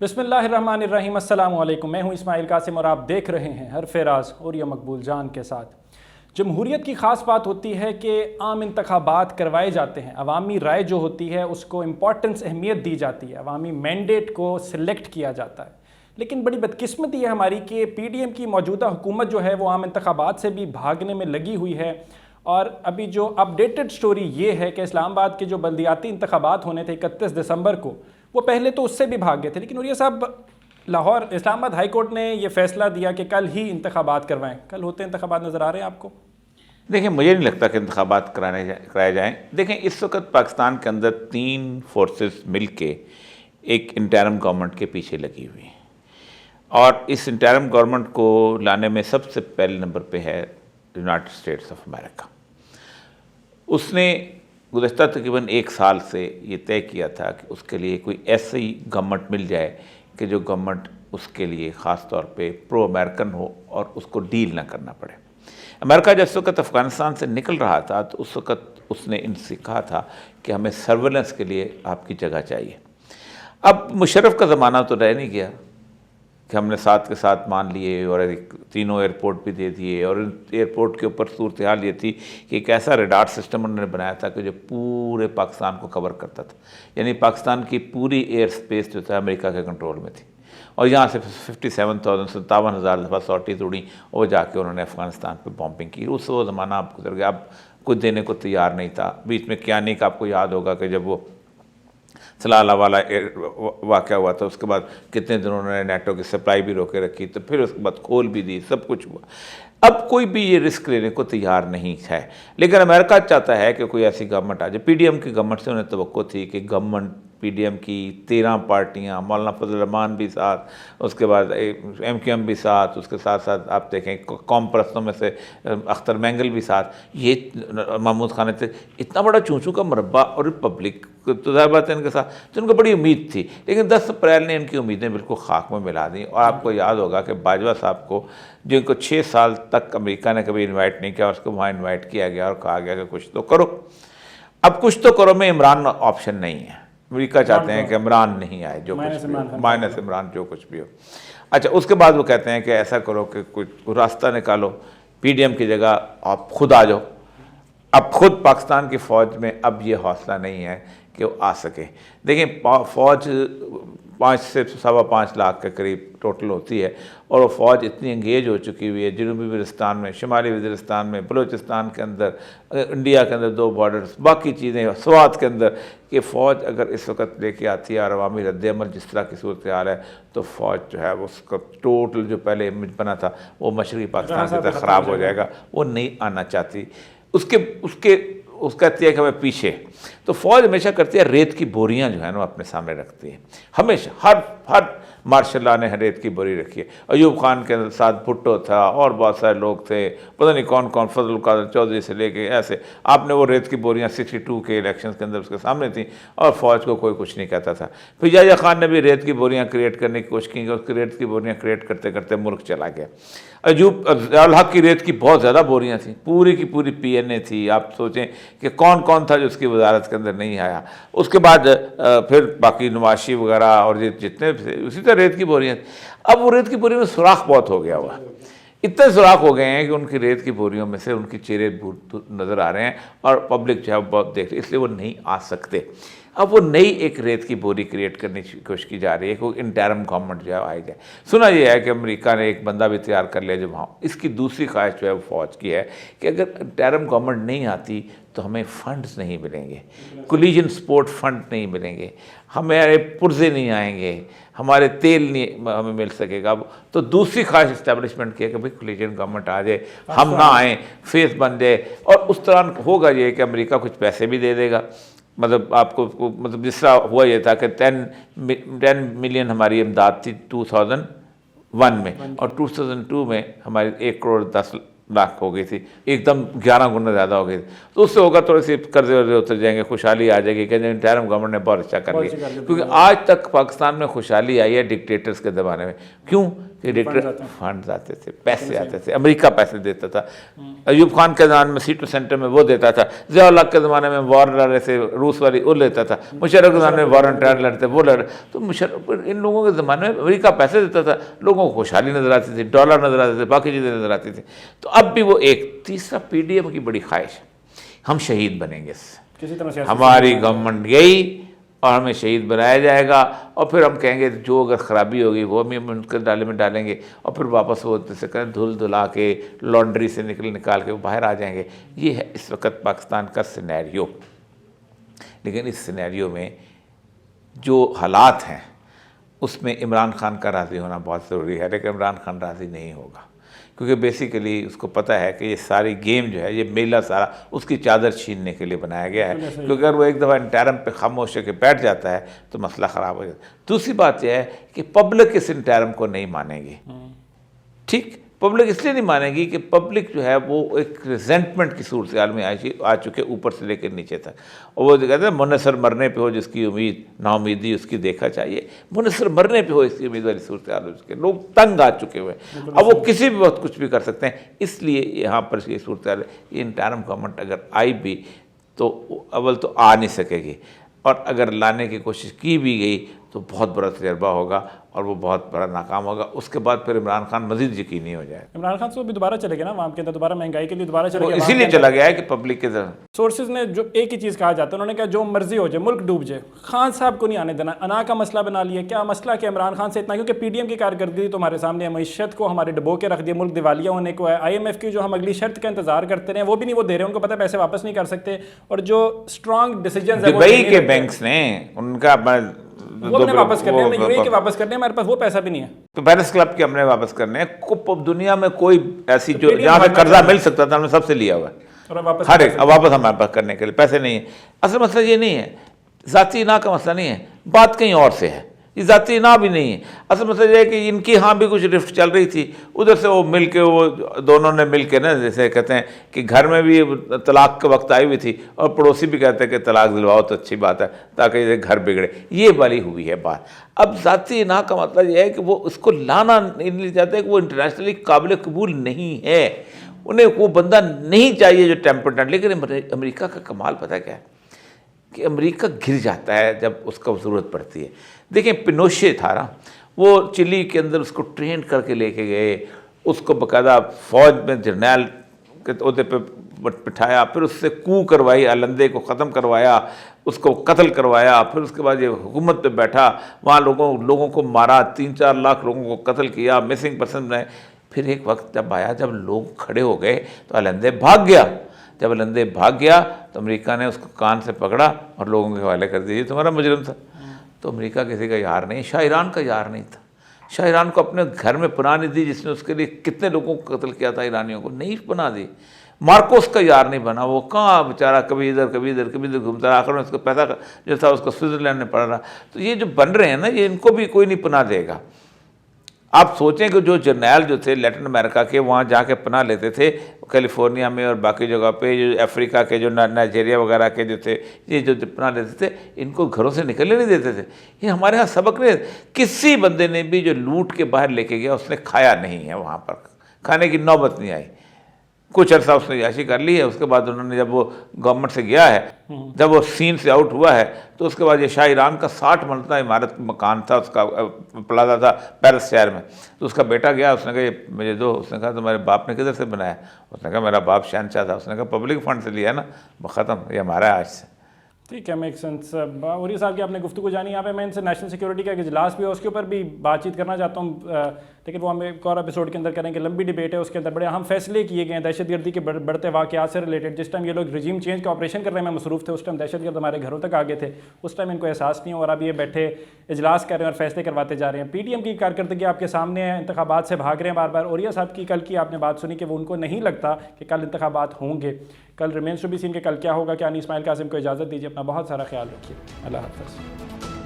बिस्मिल्लाहिर्रहमानिर्रहीम, अस्सलाम वालेकुम। मैं हूं इस्माइल कासिम और आप देख रहे हैं हरफराज और या मकबूल जान के साथ। जमहूरियत की ख़ास बात होती है कि आम इंतखाबात करवाए जाते हैं, अवामी राय जो होती है उसको इम्पोर्टेंस अहमियत दी जाती है, अवामी मैंडेट को सिलेक्ट किया जाता है। लेकिन बड़ी बदकिस्मती है हमारी कि PDM की मौजूदा हुकूमत जो है वो आम इंतखाबात से भी भागने में लगी हुई है। और अभी जो अपडेटेड स्टोरी ये है कि इस्लामाबाद के जो बल्दियाती इंतखाबात होने थे 31 दिसंबर को, वो पहले तो उससे भी भाग गए थे, लेकिन उरिया साहब लाहौर इस्लामाबाद हाई कोर्ट ने ये फैसला दिया कि कल ही इंतखाबात करवाएं। कल होते इंतखाबात नज़र आ रहे हैं आपको? देखिए, मुझे नहीं लगता कि इंतखाबात कराए जाएँ। देखें, इस वक्त पाकिस्तान के अंदर 3 फोर्सेस मिल के एक इंटरिम गवर्नमेंट के पीछे लगी हुई हैं, और इस इंटरिम गवर्नमेंट को लाने में सबसे पहले नंबर पे है यूनाइटेड स्टेट्स ऑफ अमेरिका। उसने गुज़श्ता तकरीबन 1 साल से ये तय किया था कि उसके लिए कोई ऐसी गवर्नमेंट मिल जाए कि जो गवर्नमेंट उसके लिए ख़ास तौर पे प्रो अमेरिकन हो और उसको डील ना करना पड़े। अमेरिका जिस वक्त अफ़गानिस्तान से निकल रहा था तो उस वक्त उसने इनसे कहा था कि हमें सर्वेलेंस के लिए आपकी जगह चाहिए। अब मुशर्रफ का ज़माना तो रह नहीं गया कि हमने साथ के साथ मान लिए और तीनों एयरपोर्ट भी दे दिए, और एयरपोर्ट के ऊपर सूरत हाल ये थी कि एक ऐसा रडार सिस्टम उन्होंने बनाया था कि जो पूरे पाकिस्तान को कवर करता था, यानी पाकिस्तान की पूरी एयर स्पेस जो था अमेरिका के कंट्रोल में थी। और यहाँ से 57,000 दफ़ा सॉर्टीज उड़ी और जाके उन्होंने अफ़गानिस्तान पर बॉम्बिंग की। उस वो ज़माना आप गुजर गया, अब कुछ देने को तैयार नहीं था। बीच में क्यानी का आपको याद होगा कि जब वो सलाला वाला वाक़या हुआ था, उसके बाद कितने दिनों उन्होंने नेटो की सप्लाई भी रोके रखी, तो फिर उसके बाद खोल भी दी, सब कुछ हुआ। अब कोई भी ये रिस्क लेने को तैयार नहीं है, लेकिन अमेरिका चाहता है कि कोई ऐसी गवर्नमेंट आ जाए। PDM की गवर्नमेंट से उन्हें तवक्को थी कि गवर्नमेंट PDM की 13 पार्टियाँ, मौलाना फजल रहमान भी साथ, उसके बाद MQM भी साथ, उसके साथ साथ आप देखें कौम परस्तों में से अख्तर मैंगल भी साथ, ये महमूद खान थे। इतना बड़ा चूँचू का मरबा और रिपब्लिक तो ज़ाहिर बात है इनके साथ, तो उनको बड़ी उम्मीद थी। लेकिन 10 अप्रैल ने इनकी उम्मीदें बिल्कुल खाक में मिला दी। और आपको याद होगा कि बाजवा साहब को, जिनको 6 साल तक अमेरिका ने कभी इन्वाइट नहीं किया, उसको वहाँ इन्वाइट किया गया और कहा गया कि कुछ तो करो। अब कुछ तो करो में इमरान ऑप्शन नहीं है। अमेरिका चाहते हैं कि इमरान नहीं आए, जो कुछ भी हो, माइनस इमरान जो कुछ भी हो। अच्छा, उसके बाद वो कहते हैं कि ऐसा करो कि कुछ रास्ता निकालो, PDM की जगह आप खुद आ जाओ। अब खुद पाकिस्तान की फ़ौज में अब ये हौसला नहीं है कि वो आ सके। देखिए, फ़ौज 5 से 5.25 लाख के करीब टोटल होती है, और वो फ़ौज इतनी इंगेज हो चुकी हुई है जनूबी वज़ीरिस्तान में, शुमाली वज़ीरिस्तान में, बलूचिस्तान के अंदर, इंडिया के अंदर 2 बॉर्डर्स, बाकी चीज़ें, स्वात के अंदर, कि फ़ौज अगर इस वक्त लेके आती है और अवामी रद्द-ए-अमल जिस तरह की सूरत हाल है, तो फ़ौज जो है वो उसका टोटल जो पहले इमेज बना था वो मशरक़ी पाकिस्तान की तरफ ख़राब हो जाएगा। वो नहीं आना चाहती। उसका कहती है कि हमें पीछे, तो फ़ौज हमेशा करती है रेत की बोरियां जो है ना अपने सामने रखती है हमेशा। हर मार्शल लॉ ने रेत की बोरी रखी है। अयूब खान के साथ भुट्टो था और बहुत सारे लोग थे, पता नहीं कौन कौन, फजल कादर चौधरी से लेके ऐसे, आपने वो रेत की बोरियां 62 के इलेक्शन के अंदर उसके सामने थी और फ़ौज को कोई कुछ नहीं कहता था। फिर याह्या खान ने भी रेत की बोरियाँ क्रिएट करने की कोशिश की, उसकी रेत की बोरियाँ क्रिएट करते करते मुल्क चला गया। अयूब ज़ियाउल हक की रेत की बहुत ज़्यादा बोरियाँ थी, पूरी की पूरी PNA थी। आप सोचें कि कौन कौन था जो उसकी वजारत के अंदर नहीं आया। उसके बाद फिर बाकी नवाशी वगैरह और जितने उसी तरह रेत की बोरियाँ। अब वो रेत की बोरी में सुराख बहुत हो गया हुआ, इतने सुराख हो गए हैं कि उनकी रेत की बोरियों में से उनके चेहरे नज़र आ रहे हैं और पब्लिक जो है बहुत देख रही है, इसलिए वो नहीं आ सकते। अब वो नई एक रेत की बोरी क्रिएट करने की कोशिश की जा रही है कि इंटरिम गवर्नमेंट जो है आई जाए। सुना यह है कि अमेरिका ने एक बंदा भी तैयार कर लिया जो वहाँ, इसकी दूसरी ख्वाहिश जो है वो फ़ौज की है कि अगर इंटरिम गवर्नमेंट नहीं आती तो हमें फ़ंड्स नहीं मिलेंगे, कोलिजन सपोर्ट फंड नहीं मिलेंगे, हमारे पुर्जे नहीं आएंगे, हमारे तेल नहीं हमें मिल सकेगा। तो दूसरी ख्वाहिश इस्टेब्लिशमेंट की है कि भाई कोलिजन गवर्नमेंट आ जाए, हम ना आएँ, फेस बन जाए। और उस दौरान होगा ये कि अमेरिका कुछ पैसे भी दे देगा, मतलब आपको मतलब जिस तरह हुआ ये था कि 10 मिलियन हमारी इमदाद थी 2001 में, और 2002 में हमारी 1 करोड़ 10 लाख हो गई थी, एकदम 11 गुना ज़्यादा हो गई थी। तो उससे होगा थोड़े से कर्जे वर्जे उतर जाएंगे, खुशहाली आ जाएगी कि इंटरिम गवर्नमेंट ने बहुत अच्छा कर लिया। क्योंकि आज तक पाकिस्तान में खुशहाली आई है डिक्टेटर्स के ज़माने में। क्यों? कि फंड आते थे, पैसे आते थे, अमेरिका पैसे देता था। अयूब खान के ज़माने में सीटू सेंटर में वो देता था, ज़िया-उल-हक के ज़माने में वॉर लड़ रहे थे रूस वाली, वो लेता था, मुशर्रफ के ज़माने में वॉर एंड टेरर लड़ते वो लड़। तो मुशर्रफ, इन लोगों के ज़माने में अमेरिका पैसे देता था, लोगों को खुशहाली नज़र आती थी, डॉलर नज़र आते थे, बाकी चीज़ें नज़र आती थी। तो अब भी वो एक तीसरा PDM की बड़ी ख्वाहिश है, हम शहीद बनेंगे इससे, किसी तरह से हमारी गवर्नमेंट गई और हमें शहीद बनाया जाएगा, और फिर हम कहेंगे जो अगर ख़राबी होगी वो हम उनके डाले में डालेंगे, और फिर वापस वो जैसे करें धुल धुला के लॉन्ड्री से निकाल के वो बाहर आ जाएंगे। ये है इस वक्त पाकिस्तान का सिनेरियो। लेकिन इस सिनेरियो में जो हालात हैं उसमें इमरान खान का राज़ी होना बहुत ज़रूरी है, लेकिन इमरान खान राज़ी नहीं होगा, क्योंकि बेसिकली उसको पता है कि ये सारी गेम जो है, ये मेला सारा उसकी चादर छीनने के लिए बनाया गया है। क्योंकि अगर वो एक दफ़ा इंटरम पे खामोश होकर बैठ जाता है तो मसला ख़राब हो जाता है। दूसरी बात यह है कि पब्लिक इस इंटरम को नहीं मानेगी। ठीक, पब्लिक इसलिए नहीं मानेगी कि पब्लिक जो है वो एक रिजेंटमेंट की सूरत हाल में आ चुके ऊपर से लेकर नीचे तक। और वो जो कहते हैं मुनसर मरने पे हो जिसकी उम्मीद, नाउमीदी उसकी देखा चाहिए। मुनसर मरने पे हो इसकी उम्मीद वाली सूरत हाल उसके लोग तंग आ चुके हुए हैं। अब वो किसी भी वक्त कुछ भी कर सकते हैं। इसलिए यहाँ पर ये सूरत हाल, ये इंटरम गवर्नमेंट अगर आई भी तो अव्वल तो आ नहीं सकेगी, और अगर लाने की कोशिश की भी गई तो बहुत बड़ा तजर्बा होगा और वो बहुत बड़ा नाकाम होगा। उसके बाद फिर इमरान खान मजीद यकीनी हो जाए। इमरान खान तो भी दोबारा चले गए ना वहाँ के अंदर, दोबारा महंगाई के लिए दोबारा चले गए, इसीलिए चला गया है कि पब्लिक के तरफ सोर्सेज ने जो एक ही चीज़ कहा जाता है, उन्होंने कहा जो मर्जी हो जाए, मुल्क डूब जाए, खान साहब को नहीं आने देना। अना का मसला बना लिया, क्या मसला क्या इमरान खान से इतना, क्योंकि PDM की कारकर्दगी तो हमारे सामने है, मीशत को हमारे डबो के रख दिया, मुल्क दिवालिया होने को है। IMF की जो हम अगली शर्त का इंतजार करते रहे वो भी नहीं वो दे रहे, उनको पता है पैसे वापस नहीं कर सकते, और जो स्ट्रॉन्ग डिसीजन दुबई के बैंक्स ने उनका वो हमने वापस करने हैं, UAE के वापस करने हैं, हमारे पास वो पैसा भी नहीं है। तो पेरिस क्लब के हमने वापस करने हैं। दुनिया में कोई ऐसी जो जहाँ से कर्जा मिल सकता था हमने सबसे लिया हुआ है, हर एक। अब वापस हमारे पास करने के लिए पैसे नहीं है। असल मसला ये नहीं है, ज़ाती ना का मसला नहीं है, बात कहीं और से है। ये ज़ाती ना भी नहीं है, असल मसला ये है कि इनकी यहाँ भी कुछ रिफ्ट चल रही थी, उधर से वो मिल के, वो दोनों ने मिल के ना, जैसे कहते हैं कि घर में भी तलाक के वक्त आई हुई थी और पड़ोसी भी कहते हैं कि तलाक दिलवाओ तो अच्छी बात है ताकि ये घर बिगड़े, ये वाली हुई है बात। अब ज़ाती ना का मतलब ये है कि वो उसको लाना नहीं चाहते, कि वो इंटरनेशनली काबिल कबूल नहीं है, उन्हें वो बंदा नहीं चाहिए जो टेम्परेट। लेकिन अमेरिका का कमाल पता है क्या है कि अमेरिका घिर जाता है जब उसको ज़रूरत पड़ती है। देखिए पिनोशे था ना, वो चिली के अंदर उसको ट्रेन करके लेके गए, उसको बाकायदा फ़ौज में जर्नैल के ओहदे पे बिठाया, फिर उससे कू करवाई, अलंदे को ख़त्म करवाया, उसको कत्ल करवाया, फिर उसके बाद ये हुकूमत पे बैठा, वहाँ लोगों को मारा, 3-4 लाख लोगों को कत्ल किया, मिसिंग पर्सन बनाए। फिर एक वक्त जब आया जब लोग खड़े हो गए तो अलंदे भाग गया। जब अलंदे भाग गया तो अमेरिका ने उसको कान से पकड़ा और लोगों के हवाले कर दिया, तुम्हारा मुजरिम था। तो अमेरिका किसी का यार नहीं, शाह ईरान का यार नहीं था। शाह ईरान को अपने घर में पनाह नहीं दी, जिसने उसके लिए कितने लोगों को कत्ल किया था, ईरानियों को नहीं पनाह दी। मार्कोस का यार नहीं बना, वो कहाँ बेचारा कभी इधर कभी इधर कभी इधर घूमता रहा, आखिर में उसको पैसा जो था उसको स्विट्ज़रलैंड में पड़ा रहा। तो ये जो बन रहे हैं ना, ये इनको भी कोई नहीं पनाह देगा। आप सोचें कि जो जर्नैल जो थे लैटिन अमेरिका के, वहाँ जाके पनाह लेते थे कैलिफोर्निया में और बाकी जगह पे, जो अफ्रीका के, जो नाइजीरिया वगैरह के जो थे, ये जो पनाह लेते थे, इनको घरों से निकलने नहीं देते थे। ये हमारे यहाँ सबक नहीं, किसी बंदे ने भी जो लूट के बाहर लेके गया उसने खाया नहीं है, वहाँ पर खाने की नौबत नहीं आई। कुछ अर्सा उसने याशी कर ली है। उसके बाद उन्होंने जब वो गवर्नमेंट से गया है, जब वो सीन से आउट हुआ है, तो उसके बाद ये शाह ईरान का 60 मंजिला इमारत मकान था, उसका प्लाजा था पेरिस शहर में। तो उसका बेटा गया, उसने कहा ये मुझे दो। उसने कहा तुम्हारे बाप ने किधर से बनाया? उसने कहा मेरा बाप शहनशाह था। उसने कहा पब्लिक फंड से लिया ना, ख़त्म, ये हमारा है आज से। ठीक है, मेक सेंस। उरी साहब की आपने गुफ्तगू जानी। यहाँ पे मैं इनसे नेशनल सिक्योरिटी का एक इजलास भी है, उसके ऊपर भी बातचीत करना चाहता हूँ, लेकिन वो हम एक और एपिसोड के अंदर करेंगे। लंबी डिबेट है, उसके अंदर बड़े अहम फैसले किए गए हैं दहशतगर्दी के बढ़ते वाक़यात से रिलेटेड। जिस टाइम ये लोग रिजीम चेंज का ऑपरेशन करने में मसरूफ़ थे, उस टाइम दहशतगर्द हमारे घरों तक आ गए थे, उस टाइम इनको एहसास नहीं हो, और अब ये बैठे इजलास कर रहे हैं और फैसले करवाते जा रहे हैं। PDM की कारकर्दगी आपके सामने है, इंतखाबात से भाग रहे हैं बार बार। औरिया साहब की कल की आपने बात सुनी कि वो उनको नहीं लगता कि कल इंतखाबात होंगे। कल रिमेंस टू बी सीन के कल क्या होगा, क्या नहीं। इस्माइल कासिम को इजाज़त दीजिए, अपना बहुत सारा ख्याल रखिए। अल्लाह हाफ़िज़।